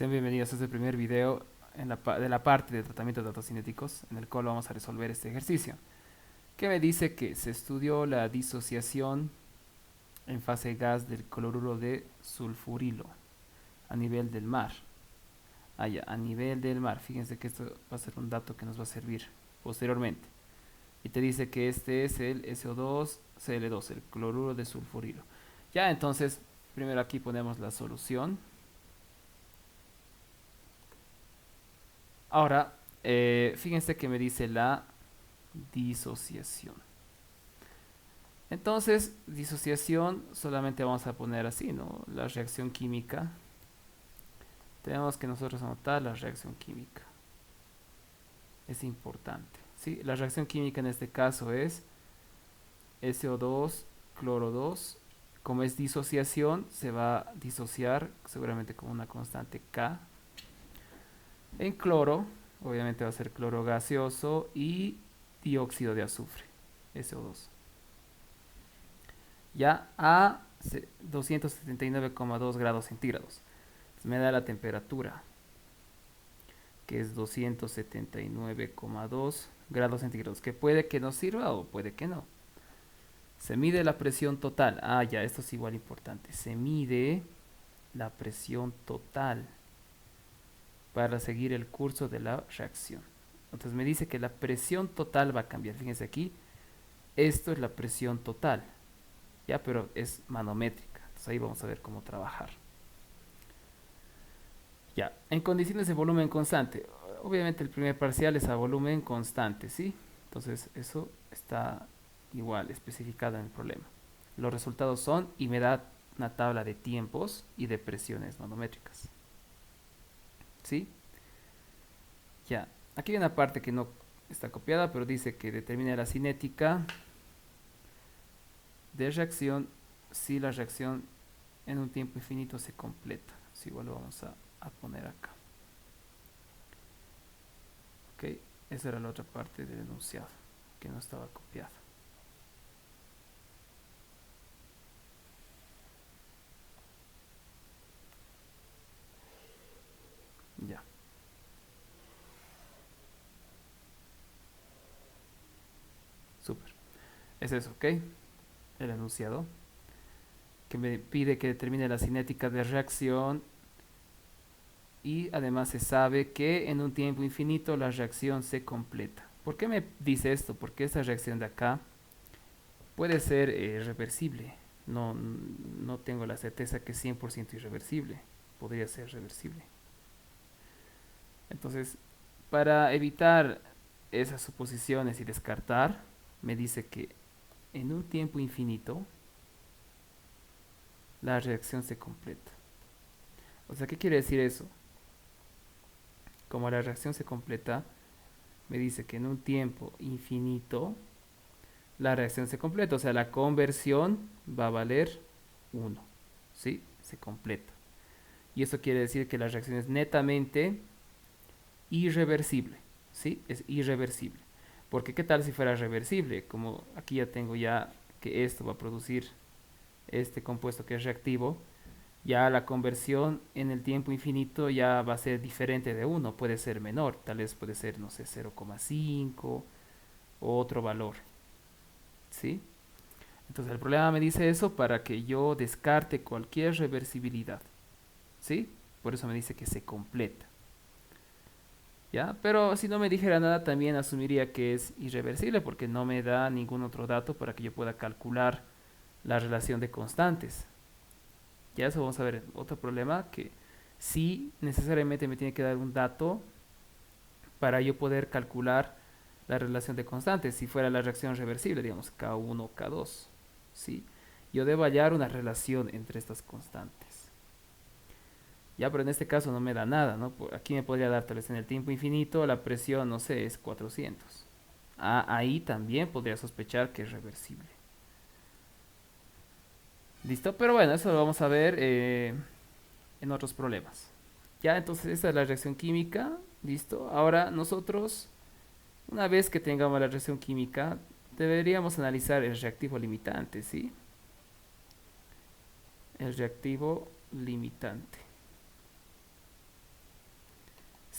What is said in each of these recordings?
Sean bienvenidos a este primer video de la parte de tratamiento de datos cinéticos, en el cual vamos a resolver este ejercicio, que me dice que se estudió la disociación en fase gas del cloruro de sulfurilo a nivel del mar. A nivel del mar. Fíjense que esto va a ser un dato que nos va a servir posteriormente. Y te dice que este es el SO2Cl2, el cloruro de sulfurilo. Ya, entonces, primero aquí ponemos la solución. Ahora, fíjense que me dice la disociación. Entonces, disociación solamente vamos a poner así, ¿no? La reacción química. Tenemos que nosotros anotar la reacción química. Es importante, ¿sí? La reacción química en este caso es SO2, cloro 2. Como es disociación, se va a disociar seguramente con una constante K. En cloro, obviamente va a ser cloro gaseoso y dióxido de azufre, SO2. Ya a 279,2 grados centígrados. Me da la temperatura, que es 279,2 grados centígrados, que puede que nos sirva o puede que no. Se mide la presión total. Ah, ya, esto es igual importante. Se mide la presión total para seguir el curso de la reacción. Entonces me dice que la presión total va a cambiar. Fíjense aquí, esto es la presión total, ya, pero es manométrica. Entonces ahí vamos a ver cómo trabajar. Ya, en condiciones de volumen constante. Obviamente el primer parcial es a volumen constante, ¿sí? Entonces eso está igual especificado en el problema. Los resultados son, y me da una tabla de tiempos y de presiones manométricas. ¿Sí? Ya, aquí hay una parte que no está copiada, pero dice que determina la cinética de reacción si la reacción en un tiempo infinito se completa. Así igual lo vamos a poner acá. Ok, esa era la otra parte del enunciado que no estaba copiada. Ya, súper. Es eso, ok. El enunciado que me pide que determine la cinética de reacción y además se sabe que en un tiempo infinito la reacción se completa. ¿Por qué me dice esto? Porque esta reacción de acá puede ser reversible. No tengo la certeza que es 100% irreversible. Podría ser reversible. Entonces, para evitar esas suposiciones y descartar, me dice que en un tiempo infinito la reacción se completa. O sea, ¿qué quiere decir eso? Como la reacción se completa, me dice que en un tiempo infinito la reacción se completa. O sea, la conversión va a valer 1. ¿Sí? Se completa. Y eso quiere decir que la reacción es netamente irreversible. ¿Sí? Es irreversible. Porque ¿qué tal si fuera reversible? Como aquí ya tengo ya que esto va a producir este compuesto que es reactivo, ya la conversión en el tiempo infinito ya va a ser diferente de 1, puede ser menor, tal vez puede ser, no sé, 0,5 o otro valor, ¿sí? Entonces el problema me dice eso para que yo descarte cualquier reversibilidad, ¿sí? Por eso me dice que se completa, ¿ya? Pero si no me dijera nada también asumiría que es irreversible porque no me da ningún otro dato para que yo pueda calcular la relación de constantes. Ya eso vamos a ver. Otro problema que sí necesariamente me tiene que dar un dato para yo poder calcular la relación de constantes. Si fuera la reacción reversible, digamos K1, K2. ¿Sí? Yo debo hallar una relación entre estas constantes. Ya, pero en este caso no me da nada, ¿no? Aquí me podría dar tal vez en el tiempo infinito, la presión, no sé, es 400. Ah, ahí también podría sospechar que es reversible. ¿Listo? Pero bueno, eso lo vamos a ver en otros problemas. Ya, entonces esta es la reacción química, listo. Ahora nosotros, una vez que tengamos la reacción química, deberíamos analizar el reactivo limitante, ¿sí? El reactivo limitante.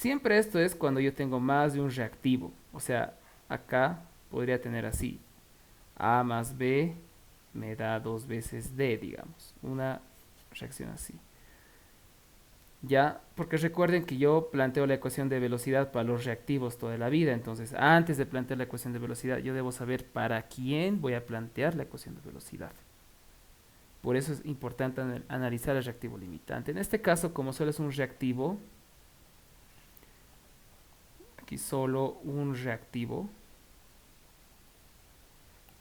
Siempre esto es cuando yo tengo más de un reactivo. O sea, acá podría tener así. A más B me da dos veces D, digamos. Una reacción así. Ya, porque recuerden que yo planteo la ecuación de velocidad para los reactivos toda la vida. Entonces, antes de plantear la ecuación de velocidad, yo debo saber para quién voy a plantear la ecuación de velocidad. Por eso es importante analizar el reactivo limitante. En este caso, como solo es un reactivo, aquí solo un reactivo,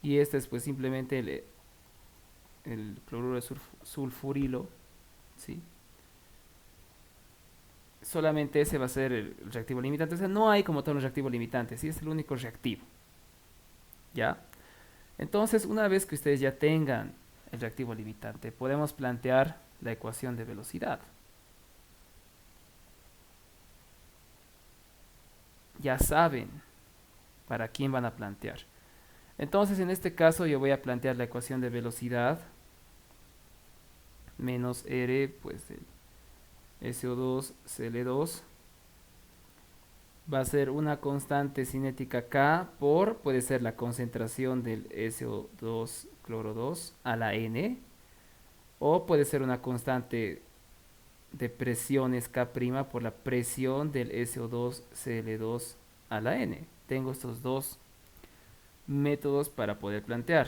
y este es pues simplemente el cloruro de sulfurilo, ¿sí? Solamente ese va a ser el reactivo limitante. O sea, no hay como tal un reactivo limitante, ¿sí? Es el único reactivo, ¿ya? Entonces, una vez que ustedes ya tengan el reactivo limitante, podemos plantear la ecuación de velocidad. Ya saben para quién van a plantear. Entonces, en este caso, yo voy a plantear la ecuación de velocidad menos R, pues el SO2, Cl2, va a ser una constante cinética K por, puede ser la concentración del SO2 cloro 2 a la N, o puede ser una constante de presiones K' por la presión del SO2 Cl2 a la N. Tengo estos dos métodos para poder plantear,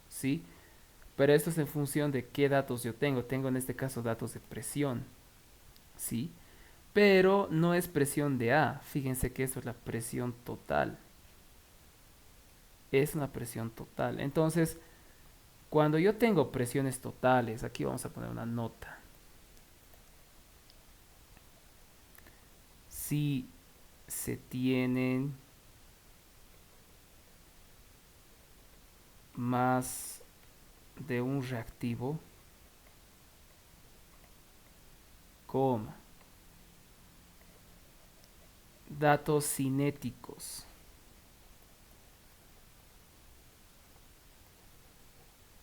¿sí? Pero esto es en función de qué datos yo tengo. Tengo en este caso datos de presión, ¿sí? Pero no es presión de A. Fíjense que esto es la presión total. Es una presión total. Entonces, cuando yo tengo presiones totales, aquí vamos a poner una nota. Si se tienen más de un reactivo, coma, datos cinéticos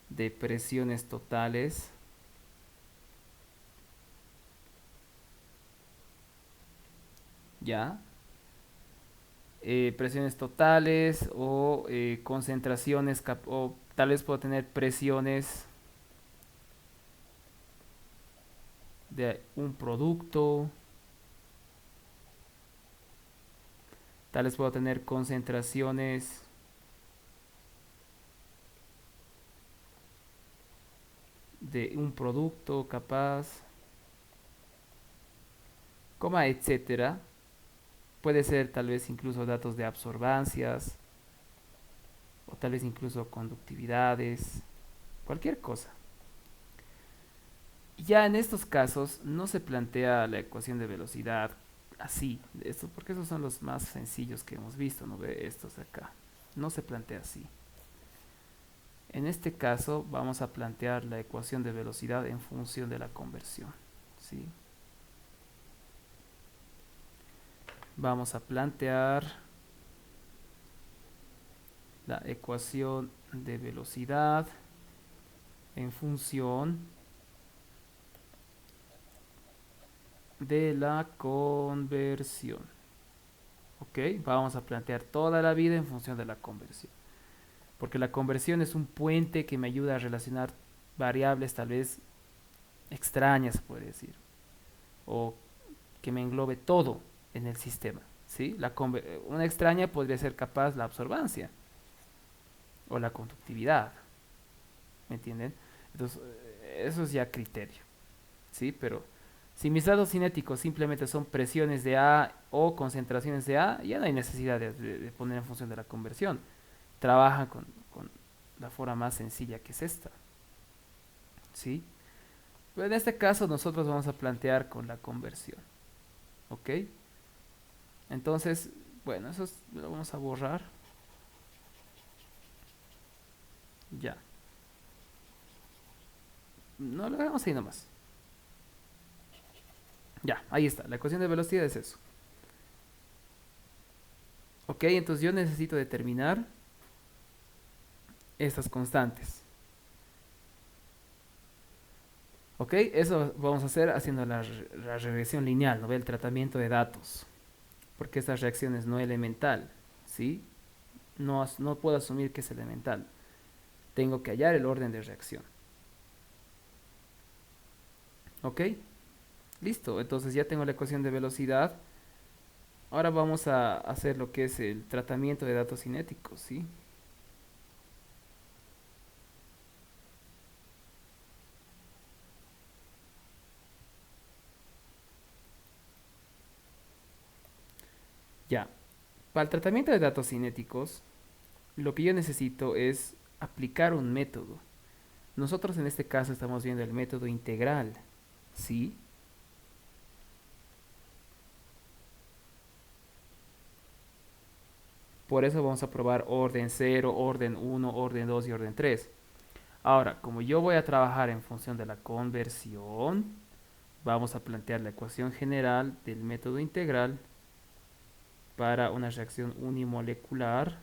de presiones totales, ya, presiones totales o concentraciones, o tal vez puedo tener presiones de un producto, tal vez puedo tener concentraciones de un producto capaz, coma, etcétera. Puede ser tal vez incluso datos de absorbancias o tal vez incluso conductividades, cualquier cosa. Ya en estos casos no se plantea la ecuación de velocidad así, esto, porque esos son los más sencillos que hemos visto, ¿no ve? Estos de acá. No se plantea así. En este caso vamos a plantear la ecuación de velocidad en función de la conversión, ¿sí? Vamos a plantear la ecuación de velocidad en función de la conversión. ¿Ok? Vamos a plantear toda la vida en función de la conversión. Porque la conversión es un puente que me ayuda a relacionar variables tal vez extrañas, se puede decir. O que me englobe todo en el sistema. ¿Sí? Una extraña podría ser capaz la absorbancia o la conductividad. ¿Me entienden? Entonces, eso es ya criterio. ¿Sí? Pero si mis datos cinéticos simplemente son presiones de A o concentraciones de A, ya no hay necesidad de poner en función de la conversión. Trabaja con la forma más sencilla que es esta. ¿Sí? Pero en este caso nosotros vamos a plantear con la conversión. ¿Ok? Entonces, bueno, lo vamos a borrar. Ya. No lo dejamos ahí nomás. Ya, ahí está. La ecuación de velocidad es eso. Ok, entonces yo necesito determinar estas constantes. ¿Ok? Eso vamos a hacer haciendo la regresión lineal, ¿no ve? El tratamiento de datos, porque esta reacción es no elemental, ¿sí? No, no puedo asumir que es elemental. Tengo que hallar el orden de reacción. ¿Ok? Listo, entonces ya tengo la ecuación de velocidad. Ahora vamos a hacer lo que es el tratamiento de datos cinéticos, ¿sí? Ya, para el tratamiento de datos cinéticos, lo que yo necesito es aplicar un método. Nosotros en este caso estamos viendo el método integral, ¿sí? Por eso vamos a probar orden cero, orden uno, orden 2 y orden 3. Ahora, como yo voy a trabajar en función de la conversión, vamos a plantear la ecuación general del método integral para una reacción unimolecular,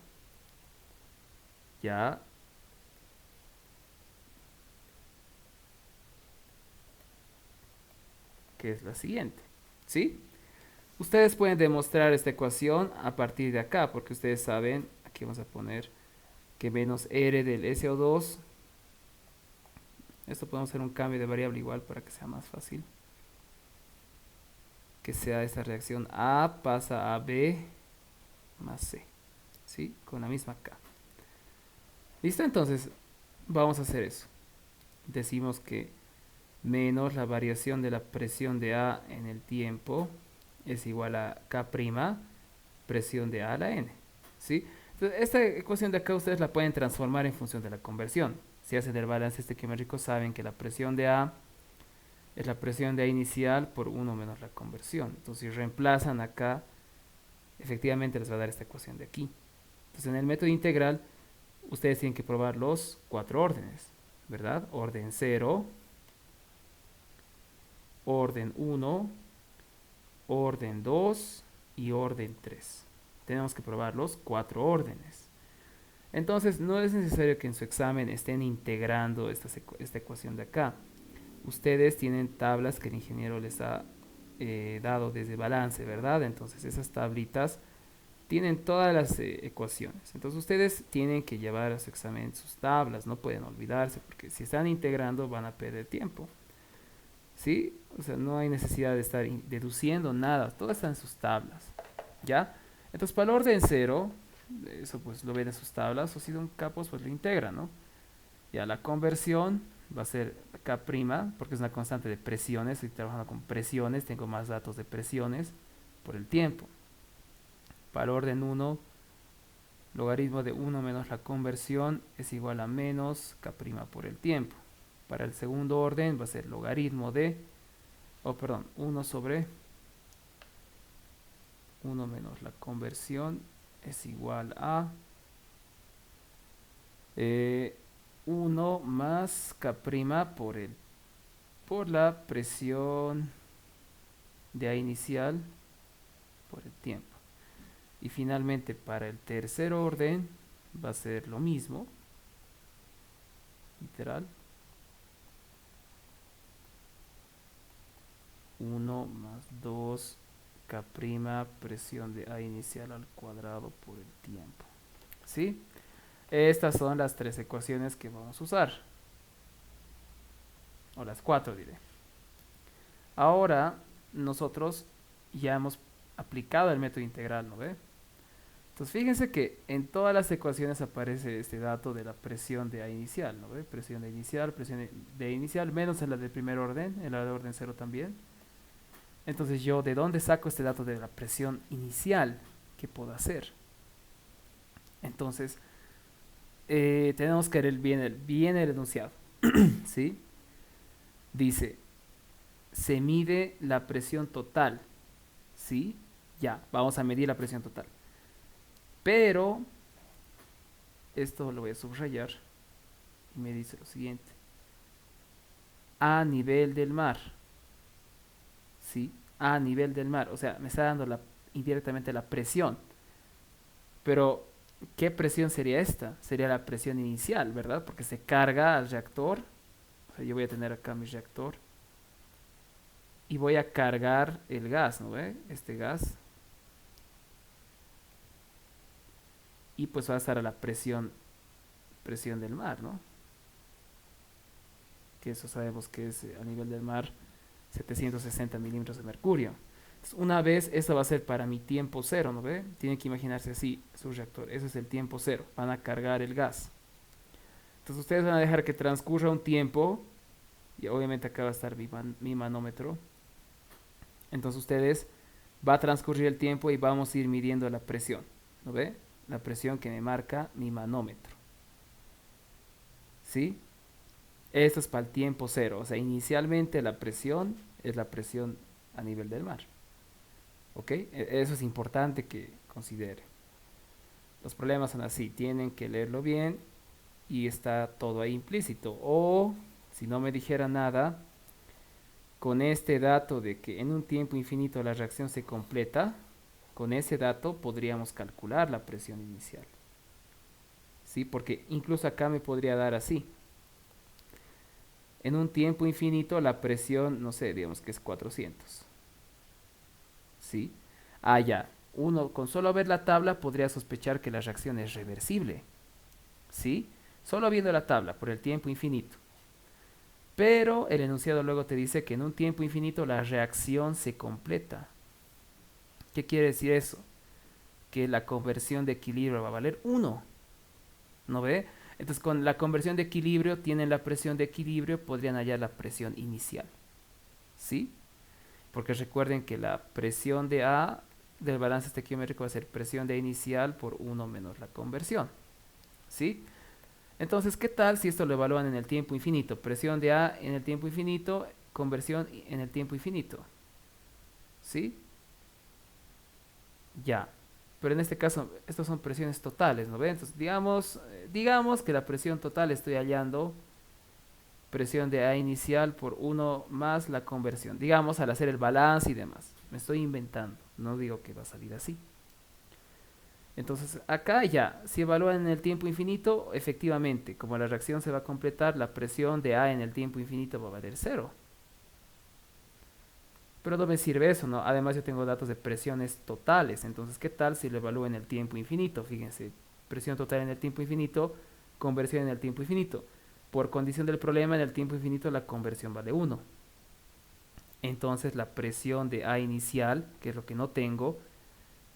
ya, que es la siguiente, ¿sí? Ustedes pueden demostrar esta ecuación a partir de acá, porque ustedes saben, aquí vamos a poner que menos R del SO2, esto podemos hacer un cambio de variable igual para que sea más fácil, que sea esta reacción A pasa a B más C, ¿sí? Con la misma K. ¿Listo? Entonces, vamos a hacer eso. Decimos que menos la variación de la presión de A en el tiempo es igual a K', presión de A a la N, ¿sí? Entonces, esta ecuación de acá ustedes la pueden transformar en función de la conversión. Si hacen el balance estequiométrico saben que la presión de A es la presión de A inicial por uno menos la conversión. Entonces, si reemplazan acá, efectivamente les va a dar esta ecuación de aquí. Entonces, en el método integral, ustedes tienen que probar los cuatro órdenes, ¿verdad? Orden cero, orden uno, orden 2 y orden 3. Tenemos que probar los cuatro órdenes. Entonces, no es necesario que en su examen estén integrando esta ecuación de acá. Ustedes tienen tablas que el ingeniero les ha dado desde balance, ¿verdad? Entonces, esas tablitas tienen todas las ecuaciones. Entonces, ustedes tienen que llevar a su examen sus tablas, no pueden olvidarse, porque si están integrando van a perder tiempo. ¿Sí? O sea, no hay necesidad de estar deduciendo nada, todo está en sus tablas. ¿Ya? Entonces, para el orden cero, eso pues lo ven en sus tablas, o si son capos, pues lo integran, ¿no? Ya la conversión va a ser K', porque es una constante de presiones, estoy trabajando con presiones, tengo más datos de presiones por el tiempo. Para el orden uno, logaritmo de uno menos la conversión es igual a menos K' por el tiempo. Para el segundo orden va a ser logaritmo de, perdón, uno sobre uno menos la conversión es igual a 1 más K' por la presión de A inicial por el tiempo. Y finalmente para el tercer orden va a ser lo mismo, literal. 1 más 2 K' presión de A inicial al cuadrado por el tiempo. ¿Sí? Estas son las tres ecuaciones que vamos a usar. O las cuatro diré. Ahora nosotros ya hemos aplicado el método integral, ¿no ve? Entonces fíjense que en todas las ecuaciones aparece este dato de la presión de A inicial, ¿no ve? Presión presión de inicial, menos en la del primer orden, en la de orden cero también. Entonces yo, ¿de dónde saco este dato de la presión inicial? ¿Qué puedo hacer? Entonces, tenemos que ver bien el enunciado, ¿sí? Dice, se mide la presión total, ¿sí? Ya, vamos a medir la presión total. Pero, esto lo voy a subrayar y me dice lo siguiente. A nivel del mar, ¿sí? A nivel del mar, o sea, me está dando indirectamente la presión. Pero, ¿qué presión sería esta? Sería la presión inicial, ¿verdad? Porque se carga al reactor. O sea, yo voy a tener acá mi reactor. y voy a cargar el gas, ¿no ve? Este gas. Y pues va a estar a la presión del mar, ¿no? Que eso sabemos que es a nivel del mar 760 milímetros de mercurio. Entonces, una vez, esto va a ser para mi tiempo cero, ¿no ve? Tienen que imaginarse así su reactor. Ese es el tiempo cero. Van a cargar el gas. Entonces ustedes van a dejar que transcurra un tiempo. Y obviamente acá va a estar mi manómetro. Entonces ustedes va a transcurrir el tiempo y vamos a ir midiendo la presión. ¿No ve? La presión que me marca mi manómetro. ¿Sí? Esto es para el tiempo cero. O sea, inicialmente la presión es la presión a nivel del mar. ¿Ok? Eso es importante que considere. Los problemas son así. Tienen que leerlo bien y está todo ahí implícito. O, si no me dijera nada, con este dato de que en un tiempo infinito la reacción se completa, con ese dato podríamos calcular la presión inicial. ¿Sí? Porque incluso acá me podría dar así. En un tiempo infinito la presión, no sé, digamos que es 400. ¿Sí? Ah, ya. Uno con solo ver la tabla podría sospechar que la reacción es reversible. ¿Sí? Solo viendo la tabla por el tiempo infinito. Pero el enunciado luego te dice que en un tiempo infinito la reacción se completa. ¿Qué quiere decir eso? Que la conversión de equilibrio va a valer 1. ¿No ve? Entonces con la conversión de equilibrio tienen la presión de equilibrio, podrían hallar la presión inicial. ¿Sí? Porque recuerden que la presión de A del balance estequiométrico va a ser presión de A inicial por 1 menos la conversión. ¿Sí? Entonces, ¿qué tal si esto lo evalúan en el tiempo infinito? Presión de A en el tiempo infinito, conversión en el tiempo infinito. ¿Sí? Ya. Pero en este caso, estas son presiones totales, ¿no ven? Entonces, digamos que la presión total estoy hallando presión de A inicial por 1 más la conversión. Digamos, al hacer el balance y demás. Me estoy inventando. No digo que va a salir así. Entonces, acá ya, si evalúan en el tiempo infinito, efectivamente, como la reacción se va a completar, la presión de A en el tiempo infinito va a valer cero. Pero no me sirve eso, ¿no? Además yo tengo datos de presiones totales. Entonces, ¿qué tal si lo evalúo en el tiempo infinito? Fíjense, presión total en el tiempo infinito, conversión en el tiempo infinito. Por condición del problema, en el tiempo infinito la conversión vale 1. Entonces la presión de A inicial, que es lo que no tengo,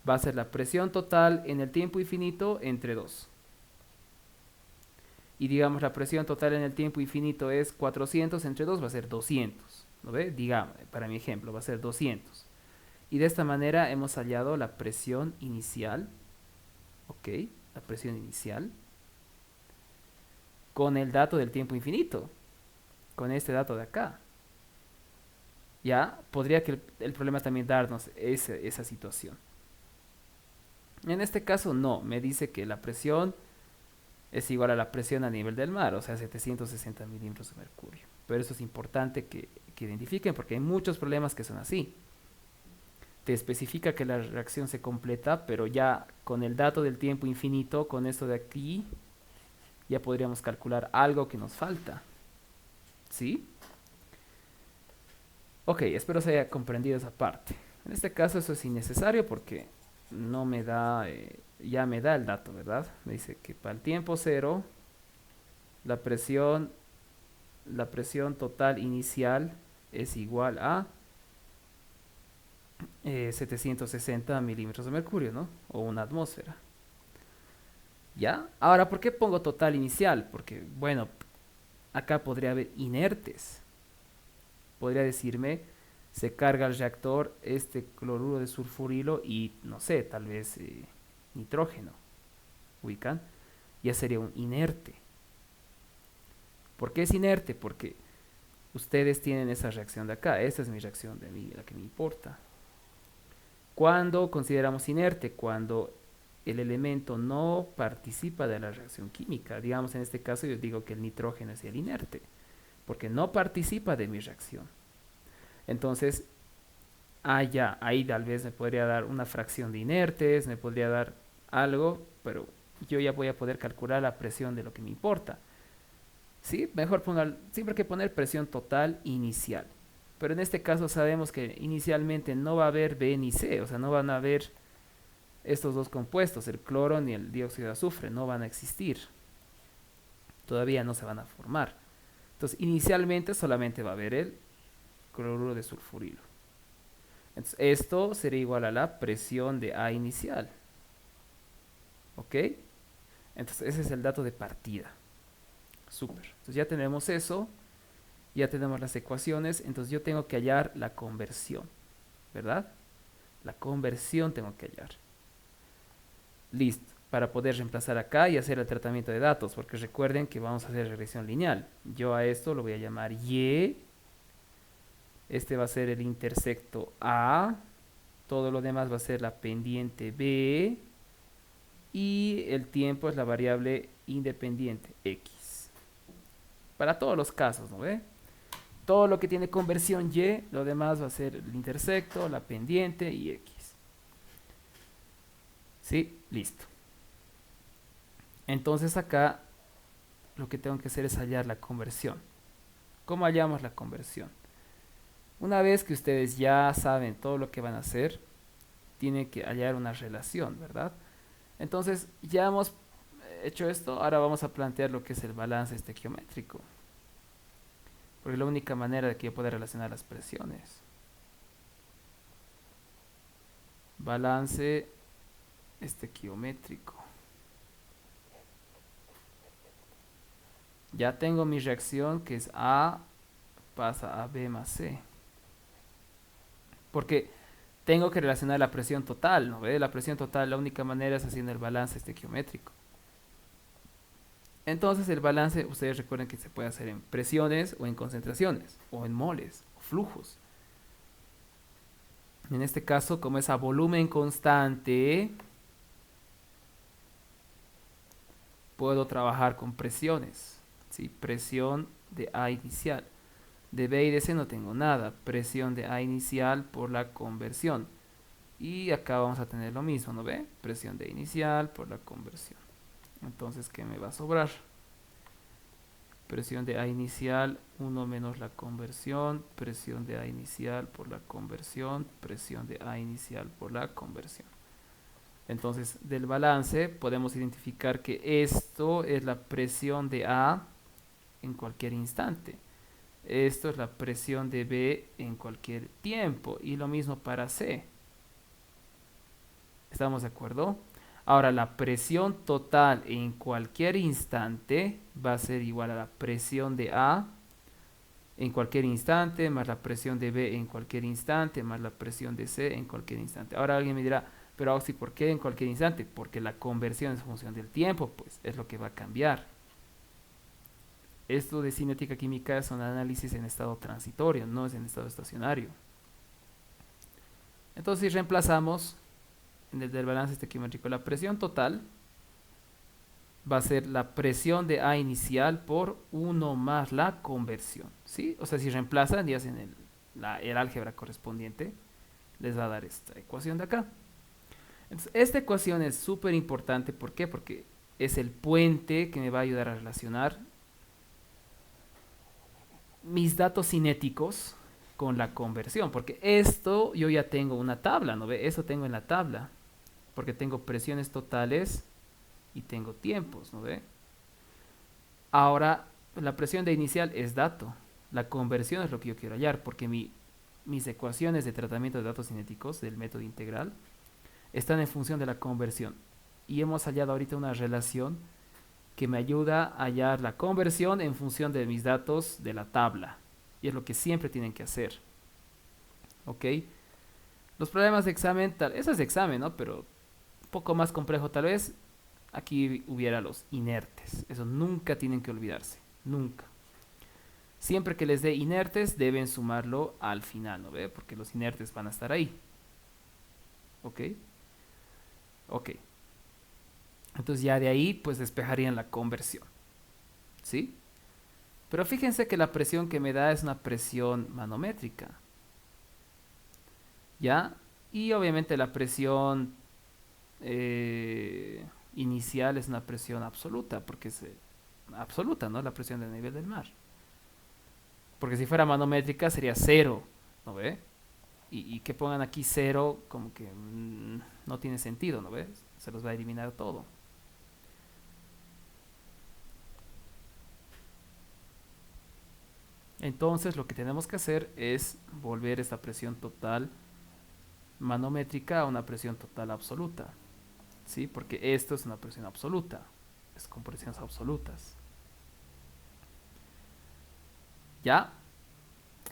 va a ser la presión total en el tiempo infinito entre 2. Y digamos la presión total en el tiempo infinito es 400 entre 2 va a ser 200. ¿No ve? Digamos, para mi ejemplo, va a ser 200. Y de esta manera hemos hallado la presión inicial, ¿ok? La presión inicial, con el dato del tiempo infinito, con este dato de acá. Ya, podría que el problema también darnos esa situación. En este caso no, me dice que la presión es igual a la presión a nivel del mar, o sea, 760 milímetros de mercurio. Pero eso es importante que identifiquen porque hay muchos problemas que son así. Te especifica que la reacción se completa, pero ya con el dato del tiempo infinito, con esto de aquí, ya podríamos calcular algo que nos falta. ¿Sí? Ok, espero se haya comprendido esa parte. En este caso eso es innecesario porque no me da, ya me da el dato, ¿verdad? Me dice que para el tiempo cero, la presión, la presión total inicial es igual a 760 milímetros de mercurio, ¿no? O una atmósfera. ¿Ya? Ahora, ¿por qué pongo total inicial? Porque, bueno, acá podría haber inertes. Podría decirme, se carga el reactor este cloruro de sulfurilo y, no sé, tal vez nitrógeno. ¿Ubican? Ya sería un inerte. ¿Por qué es inerte? Porque ustedes tienen esa reacción de acá. Esta es mi reacción de mí, la que me importa. ¿Cuándo consideramos inerte? Cuando el elemento no participa de la reacción química. Digamos, en este caso yo digo que el nitrógeno es el inerte, porque no participa de mi reacción. Entonces, ya, ahí tal vez me podría dar una fracción de inertes, me podría dar algo, pero yo ya voy a poder calcular la presión de lo que me importa. ¿Sí? Mejor siempre hay que poner presión total inicial. Pero en este caso sabemos que inicialmente no va a haber B ni C, o sea, no van a haber estos dos compuestos, el cloro ni el dióxido de azufre, no van a existir. Todavía no se van a formar. Entonces, inicialmente solamente va a haber el cloruro de sulfurilo. Entonces, esto sería igual a la presión de A inicial. ¿Ok? Entonces, ese es el dato de partida. Súper. Entonces, ya tenemos eso. Ya tenemos las ecuaciones. Entonces, yo tengo que hallar la conversión. ¿Verdad? La conversión tengo que hallar. Listo. Para poder reemplazar acá y hacer el tratamiento de datos. Porque recuerden que vamos a hacer regresión lineal. Yo a esto lo voy a llamar Y. Este va a ser el intersecto A. Todo lo demás va a ser la pendiente B. Y el tiempo es la variable independiente X. Para todos los casos, ¿no ve? Todo lo que tiene conversión Y, lo demás va a ser el intersecto, la pendiente y X. ¿Sí? Listo. Entonces acá lo que tengo que hacer es hallar la conversión. ¿Cómo hallamos la conversión? Una vez que ustedes ya saben todo lo que van a hacer, tienen que hallar una relación, ¿verdad? Entonces, ya hemos hecho esto, ahora vamos a plantear lo que es el balance estequiométrico. Porque es la única manera de que yo pueda relacionar las presiones. Balance estequiométrico. Ya tengo mi reacción que es A pasa a B más C. Porque tengo que relacionar la presión total, ¿no ve? La presión total, la única manera es haciendo el balance estequiométrico. Entonces el balance, ustedes recuerden que se puede hacer en presiones o en concentraciones, o en moles, o flujos. En este caso, como es a volumen constante, puedo trabajar con presiones. ¿Sí? Presión de A inicial. De B y de C no tengo nada. Presión de A inicial por la conversión. Y acá vamos a tener lo mismo, ¿no ve? Presión de inicial por la conversión. Entonces, ¿qué me va a sobrar? Presión de A inicial, 1 menos la conversión, presión de A inicial por la conversión, presión de A inicial por la conversión. Entonces, del balance podemos identificar que esto es la presión de A en cualquier instante. Esto es la presión de B en cualquier tiempo. Y lo mismo para C. ¿Estamos de acuerdo? Ahora, la presión total en cualquier instante va a ser igual a la presión de A en cualquier instante, más la presión de B en cualquier instante, más la presión de C en cualquier instante. Ahora alguien me dirá, pero Auxi, ¿por qué en cualquier instante? Porque la conversión es función del tiempo, pues es lo que va a cambiar. Esto de cinética química es un análisis en estado transitorio, no es en estado estacionario. Entonces, si reemplazamos en el del balance estequiométrico la presión total, va a ser la presión de A inicial por 1 más la conversión. ¿Sí? O sea, si reemplazan y hacen el álgebra correspondiente, les va a dar esta ecuación de acá. Entonces, esta ecuación es súper importante. ¿Por qué? Porque es el puente que me va a ayudar a relacionar mis datos cinéticos con la conversión. Porque esto yo ya tengo una tabla, ¿no ve? Eso tengo en la tabla. Porque tengo presiones totales y tengo tiempos, ¿no ve? Ahora, la presión de inicial es dato. La conversión es lo que yo quiero hallar, porque mis ecuaciones de tratamiento de datos cinéticos del método integral están en función de la conversión. Y hemos hallado ahorita una relación que me ayuda a hallar la conversión en función de mis datos de la tabla. Y es lo que siempre tienen que hacer. ¿Ok? Los problemas de examen, eso es de examen, ¿no? Pero un poco más complejo tal vez. Aquí hubiera los inertes. Eso nunca tienen que olvidarse. Nunca. Siempre que les dé inertes, deben sumarlo al final, ¿no ve? Porque los inertes van a estar ahí. ¿Ok? Ok. Entonces ya de ahí, pues despejarían la conversión. ¿Sí? Pero fíjense que la presión que me da es una presión manométrica. ¿Ya? Y obviamente la presión inicial es una presión absoluta, porque es absoluta, ¿no? La presión del nivel del mar. Porque si fuera manométrica sería cero, ¿no ve? Y que pongan aquí cero, como que no tiene sentido, ¿no ves? Se los va a eliminar todo. Entonces lo que tenemos que hacer es volver esta presión total manométrica a una presión total absoluta, ¿sí? Porque esto es una presión absoluta, es con presiones absolutas. ¿Ya?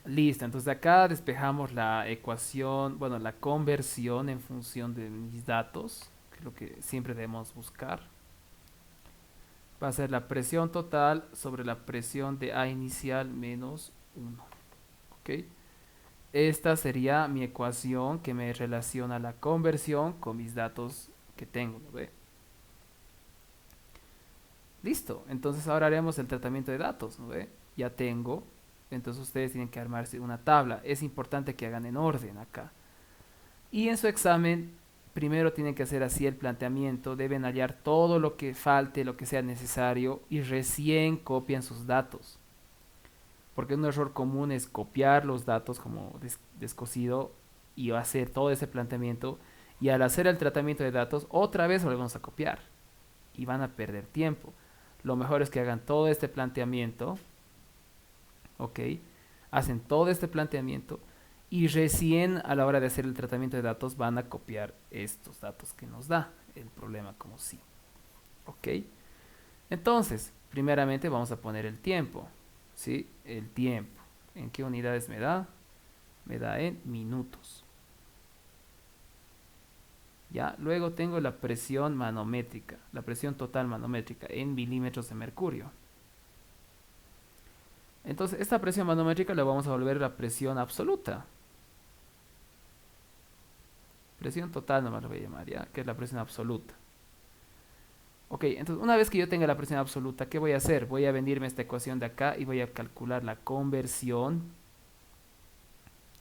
Listo, entonces de acá despejamos la ecuación, bueno, la conversión en función de mis datos, que es lo que siempre debemos buscar. Va a ser la presión total sobre la presión de A inicial menos 1. ¿Ok? Esta sería mi ecuación que me relaciona la conversión con mis datos que tengo, ¿no ve? Listo, entonces ahora haremos el tratamiento de datos, ¿no ve? Ya tengo, entonces ustedes tienen que armarse una tabla. Es importante que hagan en orden acá. Y en su examen, primero tienen que hacer así el planteamiento, deben hallar todo lo que falte, lo que sea necesario, y recién copian sus datos. Porque un error común es copiar los datos como descosido y hacer todo ese planteamiento, y al hacer el tratamiento de datos, otra vez volvemos a copiar y van a perder tiempo. Lo mejor es que hagan todo este planteamiento, ¿ok? Hacen todo este planteamiento y recién a la hora de hacer el tratamiento de datos van a copiar estos datos que nos da el problema como sí, ¿ok? Entonces, primeramente vamos a poner el tiempo, ¿sí? El tiempo. ¿En qué unidades me da? Me da en minutos. ¿Ya? Luego tengo la presión manométrica, la presión total manométrica en milímetros de mercurio. Entonces, esta presión manométrica la vamos a volver la presión absoluta. Presión total nomás lo voy a llamar, ¿ya? Que es la presión absoluta. Ok, entonces una vez que yo tenga la presión absoluta, ¿qué voy a hacer? Voy a venirme esta ecuación de acá y voy a calcular la conversión.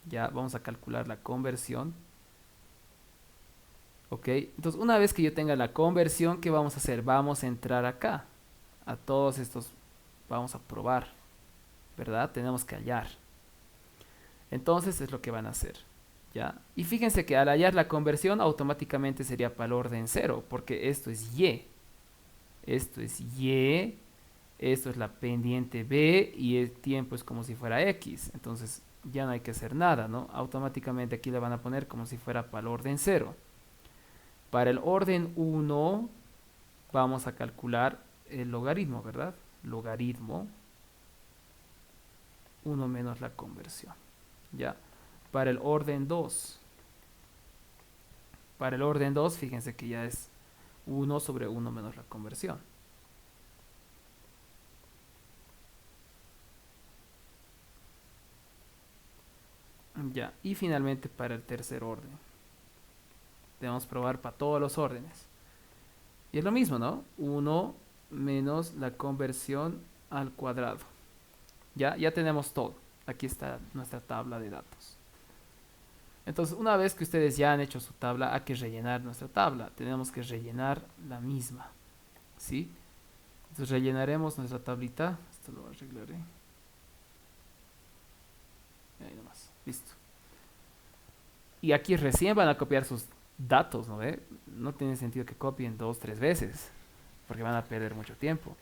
Ya, vamos a calcular la conversión. Ok, entonces una vez que yo tenga la conversión, ¿qué vamos a hacer? Vamos a entrar acá. A todos estos vamos a probar, ¿verdad? Tenemos que hallar. Entonces es lo que van a hacer. ¿Ya? Y fíjense que al hallar la conversión automáticamente sería para el orden cero, porque esto es Y. Esto es Y, esto es la pendiente B y el tiempo es como si fuera X. Entonces ya no hay que hacer nada, ¿no? Automáticamente aquí le van a poner como si fuera para el orden cero. Para el orden 1 vamos a calcular el logaritmo, ¿verdad? Logaritmo 1 menos la conversión. ¿Ya? Para el orden 2. Para el orden 2, fíjense que ya es 1 sobre 1 menos la conversión. Ya, y finalmente para el tercer orden. Debemos probar para todos los órdenes. Y es lo mismo, ¿no? 1 menos la conversión al cuadrado. Ya tenemos todo. Aquí está nuestra tabla de datos. Entonces, una vez que ustedes ya han hecho su tabla, hay que rellenar nuestra tabla. Tenemos que rellenar la misma. ¿Sí? Entonces rellenaremos nuestra tablita. Esto lo arreglaré. Ahí nomás. Listo. Y aquí recién van a copiar sus datos, ¿no ve? No tiene sentido que copien 2, 3 veces, porque van a perder mucho tiempo.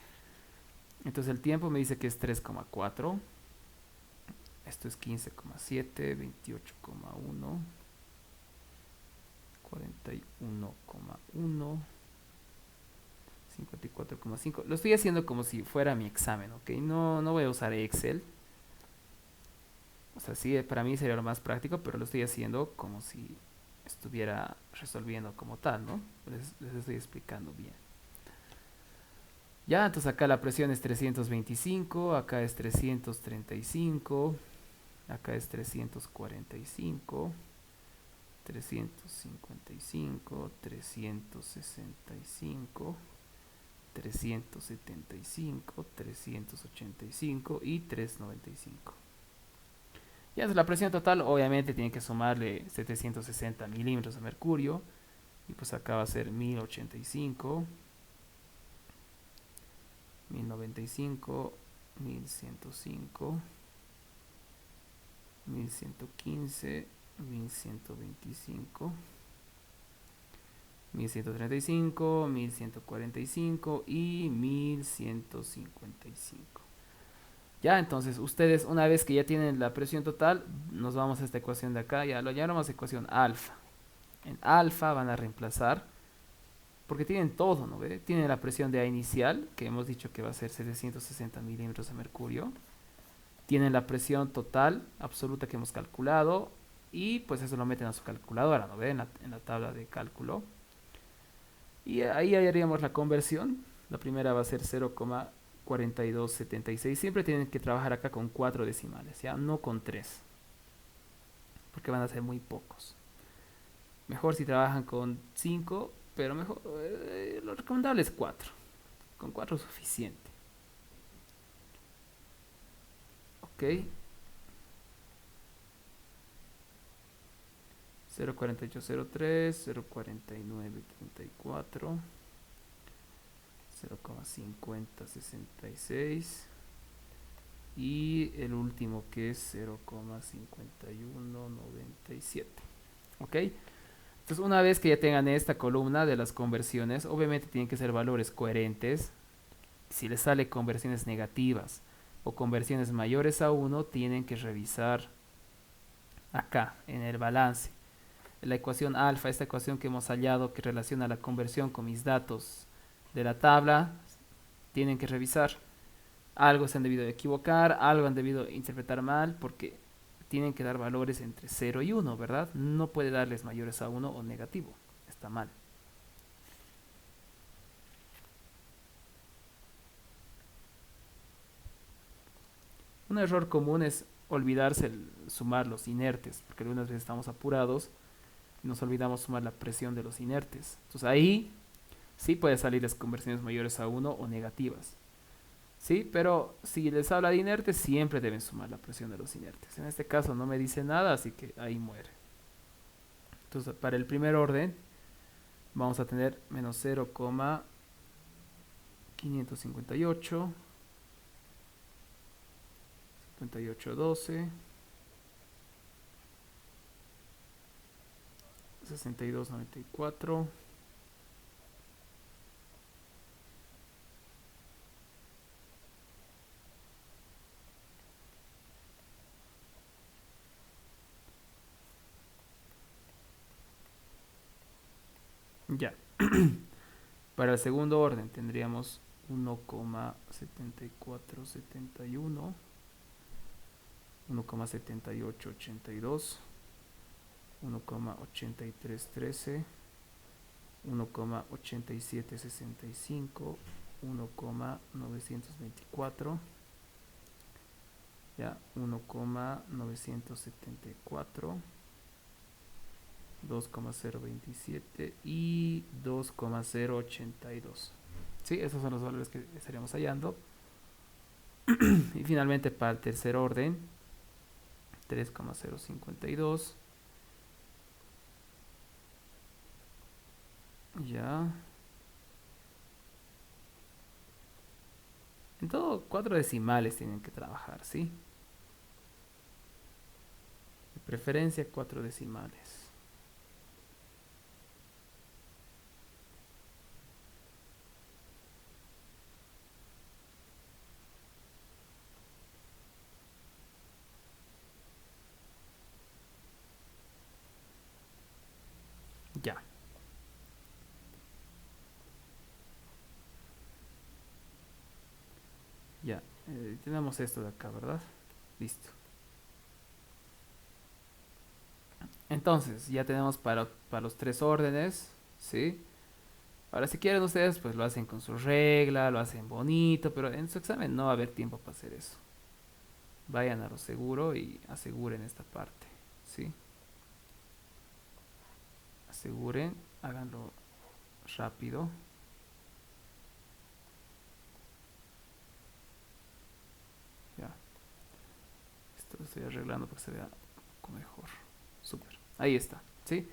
Entonces el tiempo me dice que es 3,4. Esto es 15,7, 28,1, 41,1, 54,5. Lo estoy haciendo como si fuera mi examen, ¿ok? No voy a usar Excel. O sea, sí, para mí sería lo más práctico, pero lo estoy haciendo como si estuviera resolviendo como tal, ¿no? Les estoy explicando bien. Ya, entonces acá la presión es 325, acá es 335, acá es 345, 355, 365, 375, 385 y 395. Ya, entonces la presión total obviamente tiene que sumarle 760 milímetros de mercurio. Y pues acá va a ser 1085, 1095, 1105, 1115, 1125, 1135, 1145 y 1155. Ya, entonces ustedes una vez que ya tienen la presión total, nos vamos a esta ecuación de acá, ya lo llamamos ecuación alfa. En alfa van a reemplazar, porque tienen todo, ¿no ve? Tienen la presión de A inicial, que hemos dicho que va a ser 760 milímetros de mercurio. Tienen la presión total absoluta que hemos calculado, y pues eso lo meten a su calculadora, ¿no ve? En la tabla de cálculo. Y ahí haríamos la conversión. La primera va a ser 0,4276. Siempre tienen que trabajar acá con 4 decimales, ¿ya? No con 3, porque van a ser muy pocos. Mejor si trabajan con 5, pero mejor, lo recomendable es 4. Con 4 es suficiente. Ok. 0,4803, 0,4934, 0,5066 y el último que es 0,5197. ¿Ok? Entonces, una vez que ya tengan esta columna de las conversiones, obviamente tienen que ser valores coherentes. Si les sale conversiones negativas o conversiones mayores a 1, tienen que revisar acá en el balance. La ecuación alfa, esta ecuación que hemos hallado que relaciona la conversión con mis datos de la tabla, tienen que revisar. Algo se han debido equivocar, algo han debido interpretar mal, porque tienen que dar valores entre 0 y 1, ¿verdad? No puede darles mayores a 1 o negativo. Está mal. Un error común es olvidarse sumar los inertes, porque algunas veces estamos apurados y nos olvidamos sumar la presión de los inertes. Entonces ahí sí puede salir las conversiones mayores a 1 o negativas. Sí, pero si les habla de inertes, siempre deben sumar la presión de los inertes. En este caso no me dice nada, así que ahí muere. Entonces, para el primer orden, vamos a tener menos 0,558, 5812, 6294. Ya. Para el segundo orden tendríamos 1,7471, 1,7882, 1,8313, 1,8765, 1,924, ya 1,974, 2,027 y 2,082. ¿Sí? Esos son los valores que estaríamos hallando. Y finalmente para el tercer orden, 3,052. Ya. En todo, 4 decimales tienen que trabajar, ¿sí? De preferencia, 4 decimales. Ya. Ya. Tenemos esto de acá, ¿verdad? Listo. Entonces, ya tenemos para los 3 órdenes, ¿sí? Ahora, si quieren ustedes, pues lo hacen con su regla, lo hacen bonito, pero en su examen no va a haber tiempo para hacer eso. Vayan a lo seguro y aseguren esta parte, ¿sí? Aseguren, háganlo rápido. Ya, esto lo estoy arreglando para que se vea un poco mejor. Súper, ahí está, ¿sí?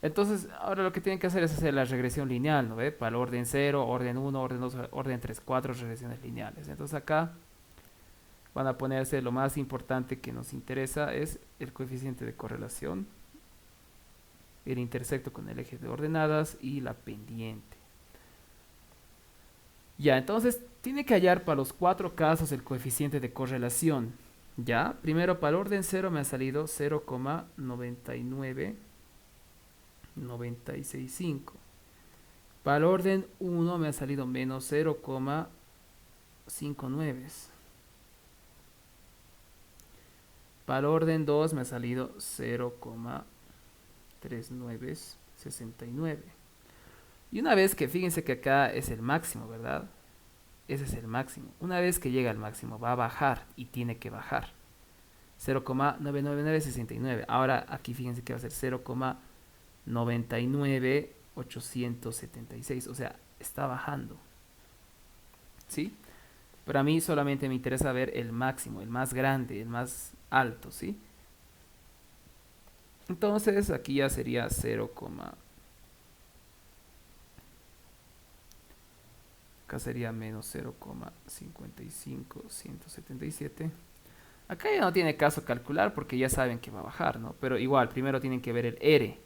Entonces, ahora lo que tienen que hacer es hacer la regresión lineal, ¿no ve? Para el orden 0, orden 1, orden 2, orden 3, 4 regresiones lineales. Entonces acá van a ponerse lo más importante que nos interesa es el coeficiente de correlación, el intersecto con el eje de ordenadas y la pendiente. Ya, entonces tiene que hallar para los cuatro casos el coeficiente de correlación. Ya, primero para el orden 0 me ha salido 0,99965. Para el orden 1 me ha salido menos 0,59. Para el orden 2 me ha salido 0,3969. Y una vez que, fíjense que acá es el máximo, ¿verdad? Ese es el máximo. Una vez que llega al máximo va a bajar y tiene que bajar. 0,99969. Ahora aquí fíjense que va a ser 0,99876. O sea, está bajando. ¿Sí? Pero a mí solamente me interesa ver el máximo, el más grande, el más alto, ¿sí? Entonces aquí ya sería 0, acá sería menos 0,55177. Acá ya no tiene caso calcular porque ya saben que va a bajar, ¿no? Pero igual, primero tienen que ver el R.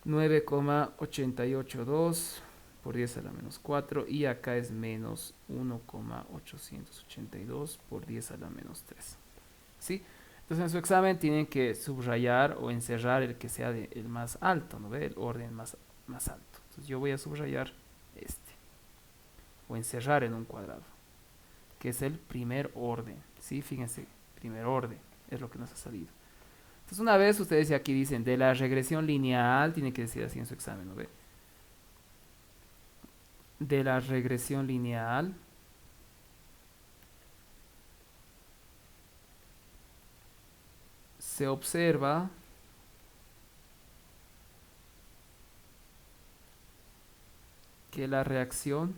9,882 por 10 a la menos 4 y acá es menos 1,882 por 10 a la menos 3. ¿Sí? Entonces en su examen tienen que subrayar o encerrar el que sea el más alto, ¿no ve? El orden más alto. Entonces yo voy a subrayar este o encerrar en un cuadrado, que es el primer orden. ¿Sí? Fíjense, primer orden es lo que nos ha salido. Entonces una vez ustedes aquí dicen de la regresión lineal, tiene que decir así en su examen, ¿no ve? De la regresión lineal se observa que la reacción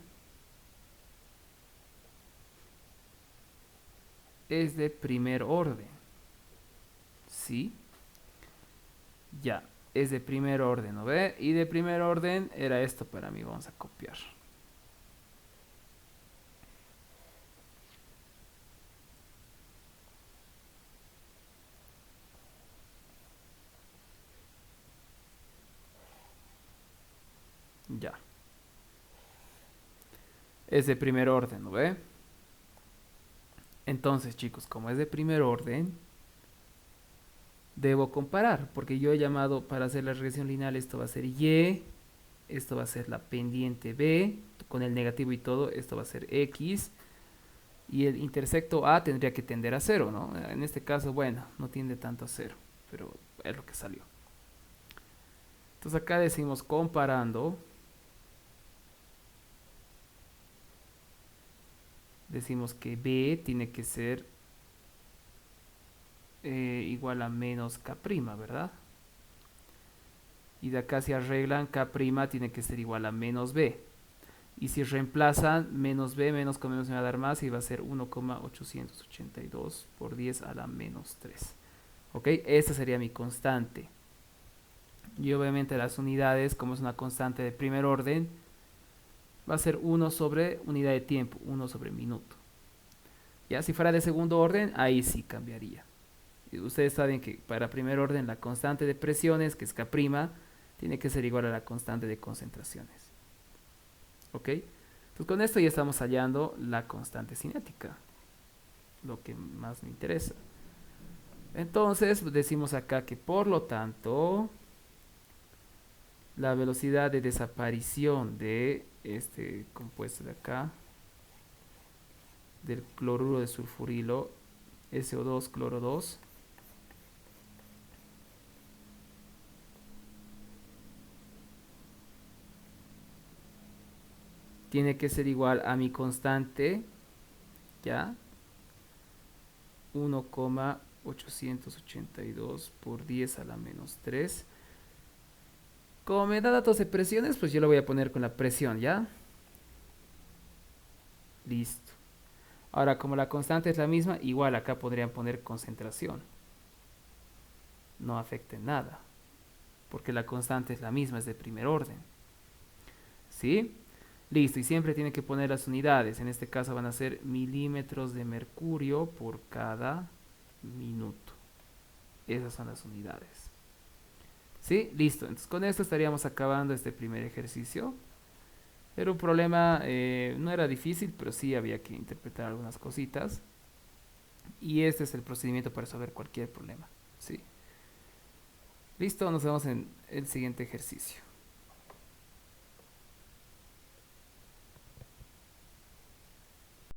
es de primer orden. ¿Sí? Ya, es de primer orden, ¿no ve? Y de primer orden era esto para mí, vamos a copiar. Ya. Es de primer orden, ¿no ve? Entonces, chicos, como es de primer orden, debo comparar, porque yo he llamado para hacer la regresión lineal, esto va a ser Y, esto va a ser la pendiente B, con el negativo y todo, esto va a ser X, y el intersecto A tendría que tender a 0, ¿no? En este caso, bueno, no tiende tanto a 0, pero es lo que salió. Entonces acá decimos comparando, decimos que B tiene que ser igual a menos K', ¿verdad? Y de acá se arreglan, K' tiene que ser igual a menos B. Y si reemplazan menos B, menos con menos me va a dar más y va a ser 1,882 por 10 a la menos 3. ¿Ok? Esta sería mi constante. Y obviamente las unidades, como es una constante de primer orden, va a ser 1 sobre unidad de tiempo, 1 sobre minuto. Ya si fuera de segundo orden, ahí sí cambiaría. Y ustedes saben que para primer orden la constante de presiones, que es K', tiene que ser igual a la constante de concentraciones. ¿Ok? Entonces con esto ya estamos hallando la constante cinética, lo que más me interesa. Entonces decimos acá que por lo tanto la velocidad de desaparición de este compuesto de acá, del cloruro de sulfurilo, SO2, cloro 2, tiene que ser igual a mi constante, ¿ya? 1,882 por 10 a la menos 3. Como me da datos de presiones, pues yo lo voy a poner con la presión, ¿ya? Listo. Ahora, como la constante es la misma, igual acá podrían poner concentración. No afecta en nada, porque la constante es la misma, es de primer orden. ¿Sí? Listo, y siempre tiene que poner las unidades. En este caso van a ser milímetros de mercurio por cada minuto. Esas son las unidades. ¿Sí? Listo. Entonces con esto estaríamos acabando este primer ejercicio. Era un problema, no era difícil, pero sí había que interpretar algunas cositas. Y este es el procedimiento para resolver cualquier problema. ¿Sí? Listo, nos vemos en el siguiente ejercicio.